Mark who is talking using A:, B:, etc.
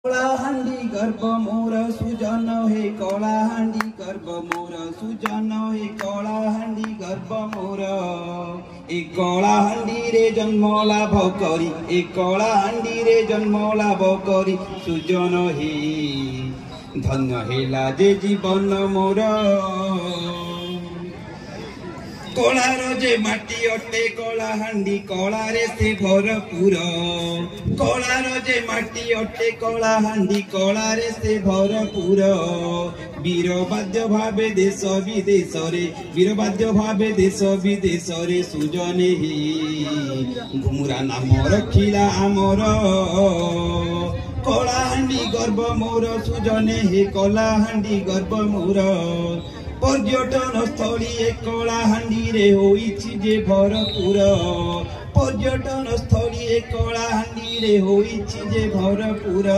A: कलाहांडी गर्भ मोर सुजन हे कलाहांडी गर्भ मोर सुजन हे कलाहांडी गर्भ मोर ए कलाहांडी रे जन्म लाभ करी ए कलाहांडी रे जन्म लाभ करी सुजन हे धन्य हेला जे जीवन मोर कलार जे माटी अटे कलाहांडी कलारे से भरपूर कलार जे माटी अटे कलाहांडी कलारे से भरपूर वीरवाद्य भावे देश विदेश रे वीरवाद्य भावे देश विदेश रे सुजने ही घुमुरा नाम रखिला आमर कलाहांडी गर्भ मोर सुजने हे कलाहांडी गर्भ मोर पर्यटन स्थली कलाहांडी रे होइछि जे भरपूर पर्यटन स्थली कलाहांडी रे होइछि जे भरपूर।